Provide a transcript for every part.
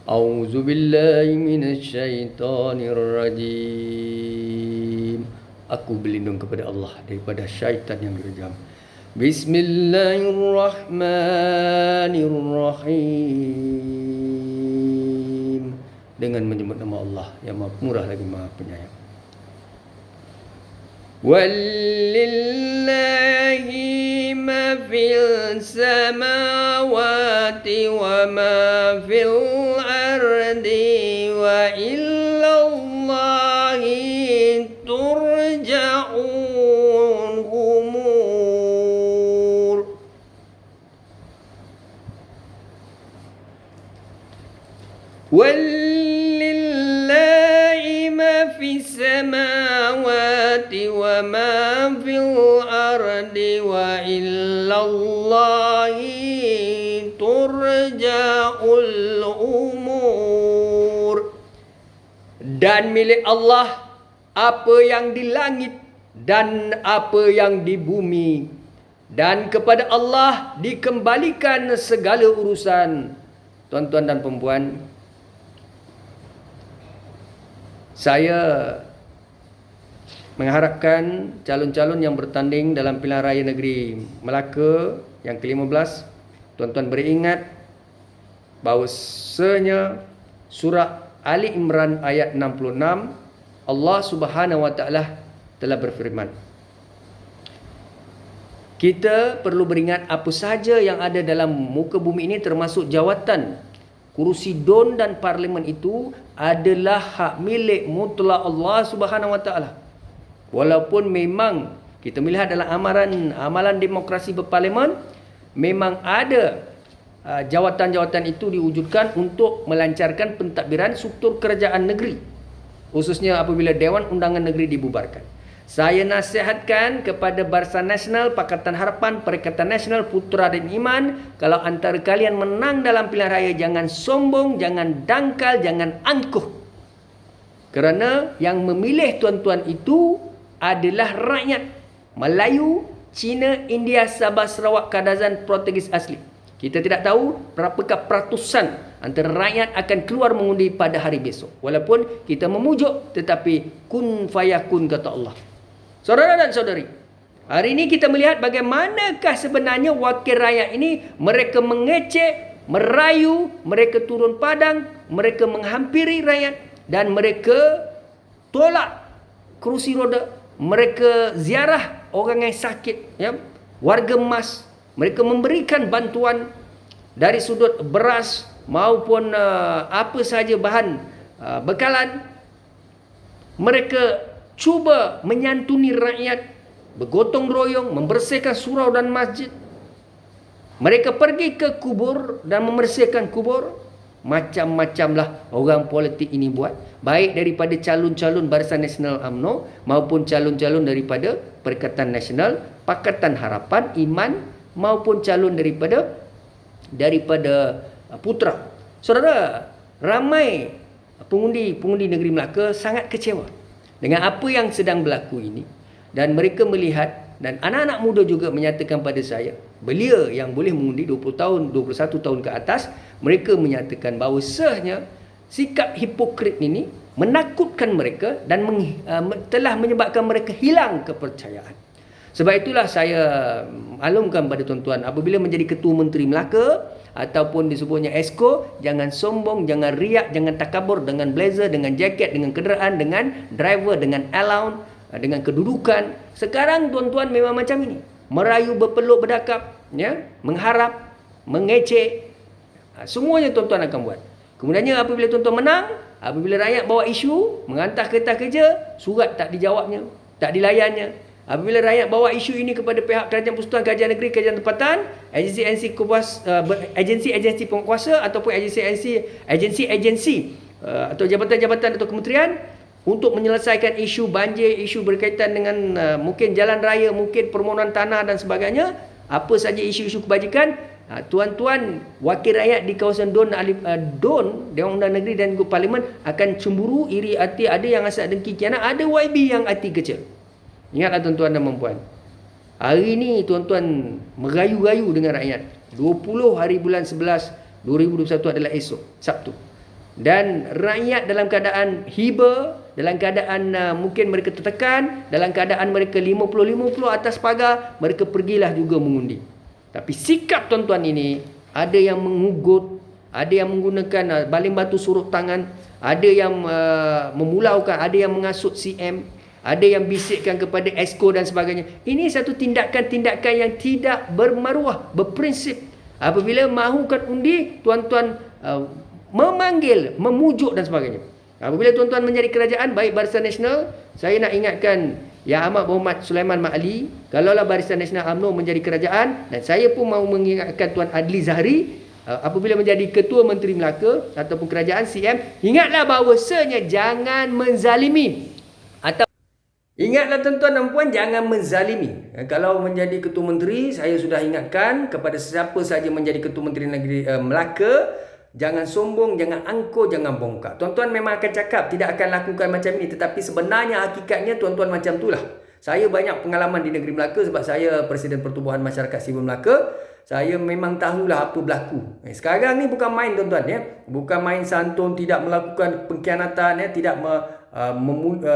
A'udzu billahi minasyaitonir rajim. Aku berlindung kepada Allah daripada syaitan yang kejam. Bismillahirrahmanirrahim. Dengan menyebut nama Allah yang Maha Pemurah lagi Maha Penyayang. Walillahi ma fil samawati wa ma fil ardi wa ilallahi turja'ul umur. Walillahi ma fis samawati wa ma fil ardi wa ilallahi turja'ul umur. Dan milik Allah apa yang di langit dan apa yang di bumi, dan kepada Allah dikembalikan segala urusan. Tuan-tuan dan puan-puan, saya mengharapkan calon-calon yang bertanding dalam pilihan raya negeri Melaka yang ke-15, tuan-tuan beringat bahawasanya surah Ali Imran ayat 66, Allah Subhanahu wa taala telah berfirman, kita perlu beringat apa sahaja yang ada dalam muka bumi ini termasuk jawatan, kerusi DUN dan parlimen itu adalah hak milik mutlak Allah Subhanahu wa taala. Walaupun memang kita melihat dalam amalan demokrasi berparlimen, memang ada jawatan-jawatan itu diwujudkan untuk melancarkan pentadbiran struktur kerajaan negeri, khususnya apabila Dewan Undangan Negeri dibubarkan. Saya nasihatkan kepada Barisan Nasional, Pakatan Harapan, Perikatan Nasional, Putra dan Iman, kalau antara kalian menang dalam pilihan raya, jangan sombong, jangan dangkal, jangan angkuh. Kerana yang memilih tuan-tuan itu adalah rakyat Melayu, Cina, India, Sabah, Sarawak, Kadazan, Portugis asli. Kita tidak tahu berapakah peratusan antara rakyat akan keluar mengundi pada hari besok. Walaupun kita memujuk, tetapi kun fayakun kata Allah. Saudara dan saudari, hari ini kita melihat bagaimanakah sebenarnya wakil rakyat ini, mereka mengecek, merayu, mereka turun padang, mereka menghampiri rakyat dan mereka tolak kerusi roda, mereka ziarah orang yang sakit, ya, warga emas, mereka memberikan bantuan dari sudut beras maupun apa sahaja bahan bekalan. Mereka cuba menyantuni rakyat, bergotong royong, membersihkan surau dan masjid. Mereka pergi ke kubur dan membersihkan kubur. Macam-macamlah orang politik ini buat, baik daripada calon-calon Barisan Nasional UMNO maupun calon-calon daripada Perikatan Nasional, Pakatan Harapan, Iman, maupun calon daripada Putra. Saudara, ramai pengundi negeri Melaka sangat kecewa dengan apa yang sedang berlaku ini, dan mereka melihat, dan anak-anak muda juga menyatakan pada saya, belia yang boleh mengundi 20 tahun, 21 tahun ke atas, mereka menyatakan bahawasanya sikap hipokrit ini menakutkan mereka dan telah menyebabkan mereka hilang kepercayaan. Sebab itulah saya maklumkan pada tuan-tuan, apabila menjadi Ketua Menteri Melaka ataupun disebutnya Esko, jangan sombong, jangan riak, jangan takabur dengan blazer, dengan jaket, dengan kenderaan, dengan driver, dengan allowance, dengan kedudukan. Sekarang tuan-tuan memang macam ini, merayu, berpeluk, berdakap, ya, mengharap, mengecek, semuanya tuan-tuan akan buat. Kemudiannya apabila tuan-tuan menang, apabila rakyat bawa isu, menghantar kertas kerja, surat tak dijawabnya, tak dilayannya. Apabila rakyat bawa isu ini kepada pihak Kerajaan Persekutuan, Kerajaan Negeri, Kerajaan Tempatan, agensi-agensi penguasa ataupun agensi-agensi atau jabatan-jabatan atau kementerian untuk menyelesaikan isu banjir, isu berkaitan dengan mungkin jalan raya, mungkin permohonan tanah dan sebagainya, apa saja isu-isu kebajikan, tuan-tuan wakil rakyat di kawasan DUN, Dewan Undangan Negeri dan Parlimen akan cemburu, iri hati, ada yang asal dengki kianat, ada YB yang hati kecil. Ingatlah tuan-tuan dan puan-puan, hari ini tuan-tuan merayu-rayu dengan rakyat. 20 hari bulan 11 2021 adalah esok, Sabtu. Dan rakyat dalam keadaan hiba, dalam keadaan mungkin mereka tertekan, dalam keadaan mereka 50-50 atas pagar, mereka pergilah juga mengundi. Tapi sikap tuan-tuan ini, ada yang mengugut, ada yang menggunakan baling batu surut tangan, ada yang memulaukan, ada yang mengasut CM, ada yang bisikkan kepada Exco dan sebagainya. Ini satu tindakan-tindakan yang tidak bermaruah, berprinsip. Apabila mahukan undi, tuan-tuan memanggil, memujuk dan sebagainya. Apabila tuan-tuan menjadi kerajaan, baik Barisan Nasional, saya nak ingatkan Yang Amat Berhormat Sulaiman Mat Ali, kalaulah Barisan Nasional UMNO menjadi kerajaan, dan saya pun mahu mengingatkan Tuan Adli Zahri, apabila menjadi Ketua Menteri Melaka ataupun kerajaan CM, ingatlah bahawasanya jangan menzalimi. Atau ingatlah tuan-tuan dan puan, jangan menzalimi. Kalau menjadi Ketua Menteri, saya sudah ingatkan kepada siapa saja menjadi Ketua Menteri Negeri Melaka, jangan sombong, jangan angkuh, jangan bongkak. Tuan-tuan memang akan cakap tidak akan lakukan macam ini, tetapi sebenarnya hakikatnya tuan-tuan macam itulah. Saya banyak pengalaman di negeri Melaka sebab saya Presiden Pertubuhan Masyarakat Sivil Melaka. Saya memang tahulah apa berlaku. Sekarang ni bukan main tuan-tuan ya. Bukan main santun, tidak melakukan pengkhianatan ya, tidak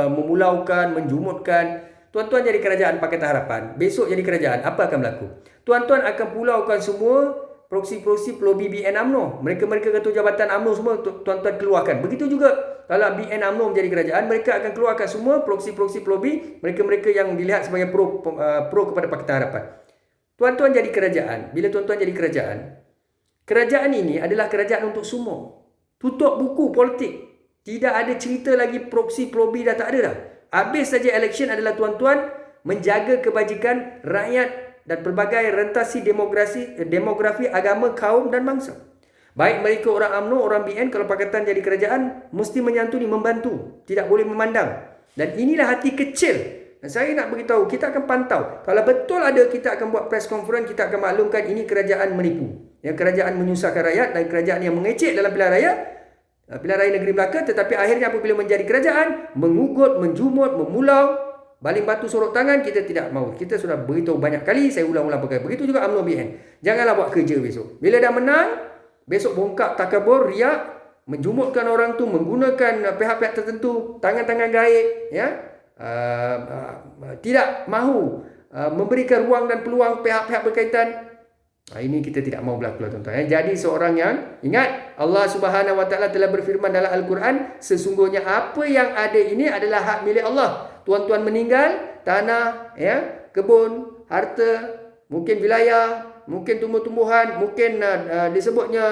memulaukan, menjumutkan. Tuan-tuan jadi kerajaan Pakatan Harapan, besok jadi kerajaan, apa akan berlaku? Tuan-tuan akan pulaukan semua proksi-proksi pelobi BN UMNO. Mereka-mereka ketua jabatan UMNO semua tuan-tuan keluarkan. Begitu juga kalau BN UMNO menjadi kerajaan, mereka akan keluarkan semua proksi-proksi pelobi, mereka-mereka yang dilihat sebagai pro kepada Pakatan Harapan. Tuan-tuan jadi kerajaan. Bila tuan-tuan jadi kerajaan ini adalah kerajaan untuk semua. Tutup buku politik. Tidak ada cerita lagi proksi pelobi, dah tak ada dah. Habis saja election adalah tuan-tuan menjaga kebajikan rakyat dan pelbagai rentasi demografi agama, kaum dan bangsa. Baik mereka orang UMNO, orang BN, kalau Pakatan jadi kerajaan, mesti menyantuni, membantu. Tidak boleh memandang. Dan inilah hati kecil. Dan saya nak beritahu, kita akan pantau. Kalau betul ada, kita akan buat press conference, kita akan maklumkan ini kerajaan menipu. Yang kerajaan menyusahkan rakyat dan kerajaan yang mengecek dalam pilihan raya. Pilihan raya negeri Melaka, tetapi akhirnya apabila menjadi kerajaan, mengugut, menjumut, memulau, baling batu sorok tangan, kita tidak mahu. Kita sudah beritahu banyak kali, saya ulang-ulang perkara. Begitu juga UMNO BN. Janganlah buat kerja besok. Bila dah menang, besok bongkak takabur, riak, menjumutkan orang tu, menggunakan pihak-pihak tertentu, tangan-tangan gaib, ya, tidak mahu memberikan ruang dan peluang pihak-pihak berkaitan. Ini kita tidak mahu berlaku, tuan-tuan. Jadi seorang yang ingat, Allah Subhanahu Wa Taala telah berfirman dalam Al-Quran, sesungguhnya apa yang ada ini adalah hak milik Allah. Tuan-tuan meninggal, tanah, ya, kebun, harta, mungkin wilayah, mungkin tumbuh-tumbuhan, mungkin disebutnya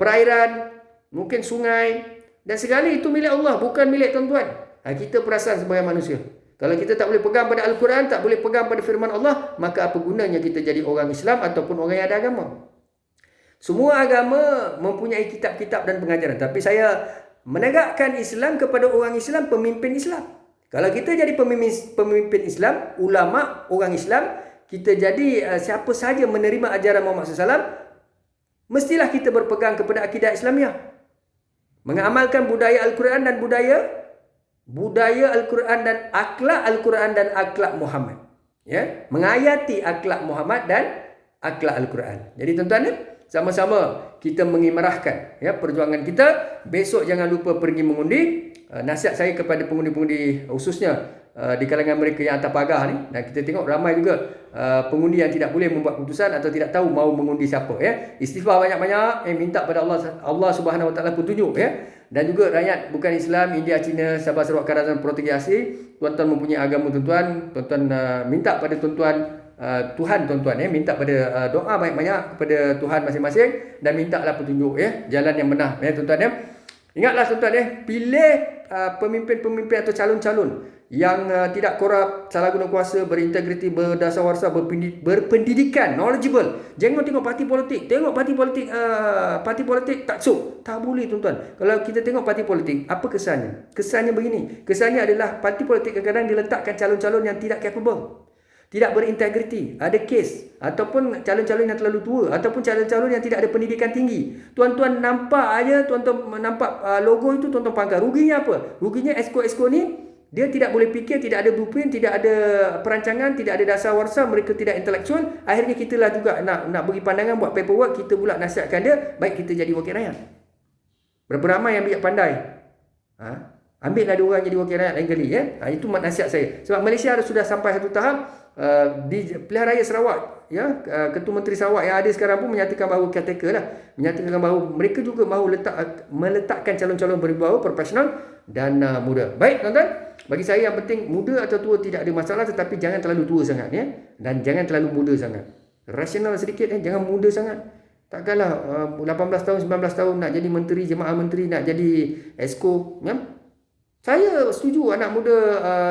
perairan, mungkin sungai, dan segala itu milik Allah, bukan milik tuan-tuan. Kita perasan sebagai manusia. Kalau kita tak boleh pegang pada Al-Quran, tak boleh pegang pada firman Allah, maka apa gunanya kita jadi orang Islam ataupun orang yang ada agama? Semua agama mempunyai kitab-kitab dan pengajaran. Tapi saya menegakkan Islam kepada orang Islam, pemimpin Islam. Kalau kita jadi pemimpin Islam, ulama, orang Islam, kita jadi siapa sahaja menerima ajaran Muhammad SAW, mestilah kita berpegang kepada akidah Islamiah. Mengamalkan budaya Al-Quran dan budaya Al-Quran dan akhlak Muhammad. Ya, mengayati akhlak Muhammad dan akhlak Al-Quran. Jadi tuan-tuan, sama-sama kita mengimarahkan ya perjuangan kita. Besok jangan lupa pergi mengundi. Nasihat saya kepada pengundi-pengundi, khususnya di kalangan mereka yang atas pagar ni, dan kita tengok ramai juga pengundi yang tidak boleh membuat keputusan atau tidak tahu mahu mengundi siapa ya. Istighfar banyak-banyak, minta pada Allah Subhanahu Wa Taala petunjuk ya. Dan juga rakyat bukan Islam, India, China, Sabah, Sarawak, Karazan, Portugis asli, tuan-tuan mempunyai agama tuan-tuan, minta pada tuan-tuan Tuhan tuan-tuan ya, minta pada doa banyak-banyak kepada Tuhan masing-masing dan mintalah petunjuk ya, jalan yang benar ya tuan-tuan ya. Ingatlah tuan-tuan ya, pilih pemimpin-pemimpin atau calon-calon yang tidak korup, salah guna kuasa, berintegriti, berdasawarsa, berpendidikan, knowledgeable. Jangan tengok parti politik. Tengok parti politik taksub. Tak boleh tuan-tuan. Kalau kita tengok parti politik, apa kesannya? Kesannya begini. Kesannya adalah parti politik kadang-kadang diletakkan calon-calon yang tidak capable, tidak berintegriti, ada kes, ataupun calon-calon yang terlalu tua, ataupun calon-calon yang tidak ada pendidikan tinggi. Tuan-tuan nampak aja, tuan-tuan nampak logo itu, tuan-tuan pangkal. Ruginya apa? Ruginya esko-esko ni, dia tidak boleh fikir, tidak ada blueprint, tidak ada perancangan, tidak ada dasar warsa, mereka tidak intelektual. Akhirnya kita lah juga nak bagi pandangan, buat paperwork, kita pula nasihatkan dia, baik kita jadi wakil rakyat. Berapa ramai yang bijak pandai? Ambillah dia orang jadi wakil rakyat lain kali, ya. Itu nasihat saya. Sebab Malaysia sudah sampai satu tahap di Pilihan Raya Sarawak, ya, Ketua Menteri Sarawak yang ada sekarang pun menyatakan bahawa caretaker lah, menyatakan bahawa mereka juga mahu meletakkan calon-calon berwibawa, profesional dan muda. Baik tuan-tuan, bagi saya yang penting muda atau tua tidak ada masalah, tetapi jangan terlalu tua sangat, ya, dan jangan terlalu muda sangat. Rasional sedikit, jangan muda sangat. Takkanlah 18 tahun, 19 tahun nak jadi menteri, jemaah menteri, nak jadi exco, ya. Saya setuju anak muda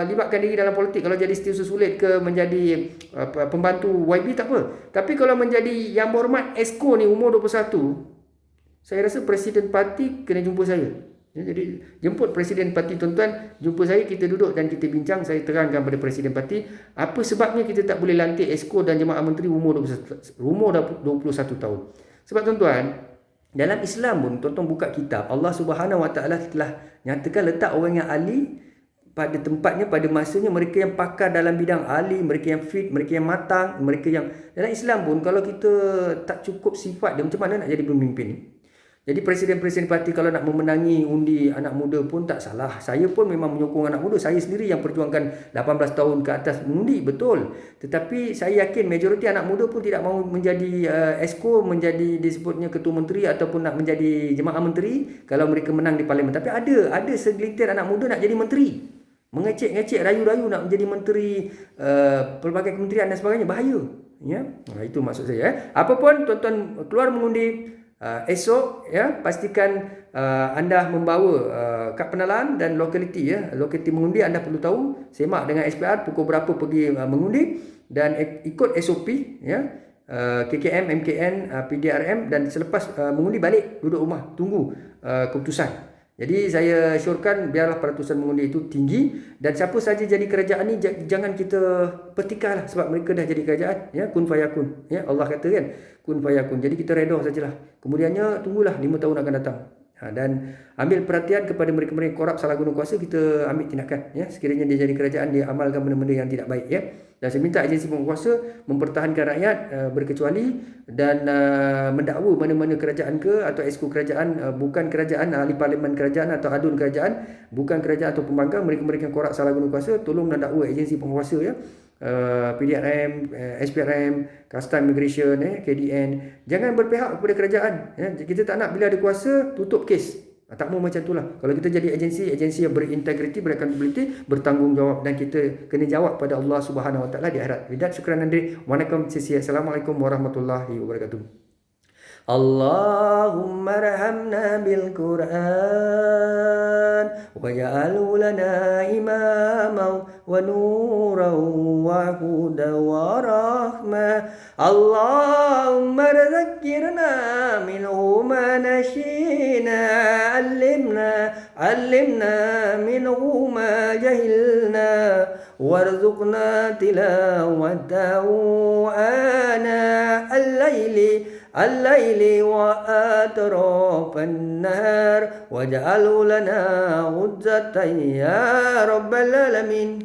libatkan diri dalam politik. Kalau jadi setiausaha sulit ke menjadi pembantu YB tak apa. Tapi kalau menjadi yang berhormat exco ni umur 21, saya rasa presiden parti kena jumpa saya. Ya, jadi jemput presiden parti tuan-tuan, jumpa saya, kita duduk dan kita bincang. Saya terangkan pada presiden parti apa sebabnya kita tak boleh lantik exco dan jemaah menteri umur 21 tahun. Sebab tuan-tuan, dalam Islam pun tuan-tuan buka kitab, Allah Subhanahu Wa Taala telah nyatakan letak orang yang ahli pada tempatnya, pada masanya, mereka yang pakar dalam bidang ahli, mereka yang fit, mereka yang matang, mereka yang dalam Islam pun kalau kita tak cukup sifat dia, macam mana nak jadi pemimpin ni? Jadi presiden-presiden parti kalau nak memenangi undi anak muda pun tak salah. Saya pun memang menyokong anak muda. Saya sendiri yang perjuangkan 18 tahun ke atas mengundi, betul. Tetapi saya yakin majoriti anak muda pun tidak mahu menjadi exco, menjadi disebutnya ketua menteri ataupun nak menjadi jemaah menteri kalau mereka menang di parlimen. Tapi ada segelintir anak muda nak jadi menteri. Mengecek-ngecek, rayu-rayu nak menjadi menteri pelbagai kementerian dan sebagainya. Bahaya. Ya? Itu maksud saya. Apapun tuan-tuan keluar mengundi, esok, ya, pastikan anda membawa kad pengenalan dan lokaliti, ya. Lokaliti mengundi anda perlu tahu, semak dengan SPR pukul berapa pergi mengundi dan ikut SOP, ya. KKM, MKN, PDRM, dan selepas mengundi balik duduk rumah tunggu keputusan. Jadi saya syorkan biarlah peratusan mengundi itu tinggi, dan siapa saja jadi kerajaan ni jangan kita pertikailah, sebab mereka dah jadi kerajaan, ya, kun fayakun, ya, Allah kata kan, kun fayakun. Jadi kita redha sajalah. Kemudiannya tunggulah 5 tahun akan datang. Dan ambil perhatian kepada mereka-mereka korup, salah guna kuasa, kita ambil tindakan, ya. Sekiranya dia jadi kerajaan, dia amalkan benda-benda yang tidak baik, ya. Dan saya minta agensi penguasa mempertahankan rakyat berkecuali dan mendakwa mana-mana kerajaan ke atau exco kerajaan, bukan kerajaan, ahli parlimen kerajaan atau adun kerajaan, bukan kerajaan atau pembangkang, mereka-mereka yang korup, salah guna kuasa, tolong dan dakwa agensi penguasa, ya. PDRM, SPRM, Custom Immigration, KDN, jangan berpihak kepada kerajaan, ya. Kita tak nak bila ada kuasa tutup kes. Tak mau macam itulah. Kalau kita jadi agensi yang berintegriti, beraccountability, bertanggungjawab, dan kita kena jawab pada Allah Subhanahu Wa Taala di akhirat. Bidat, syukran Andri. Assalamualaikum warahmatullahi wabarakatuh. اللهم ارحمنا بالقرآن واجعله لنا إماما ونورا وهدى ورحمة اللهم ذكرنا منه ما نسينا علمنا منه ما جهلنا وارزقنا تلاوته آناء الليل وأطراف النهار واجعله لنا حجة يا رب العالمين.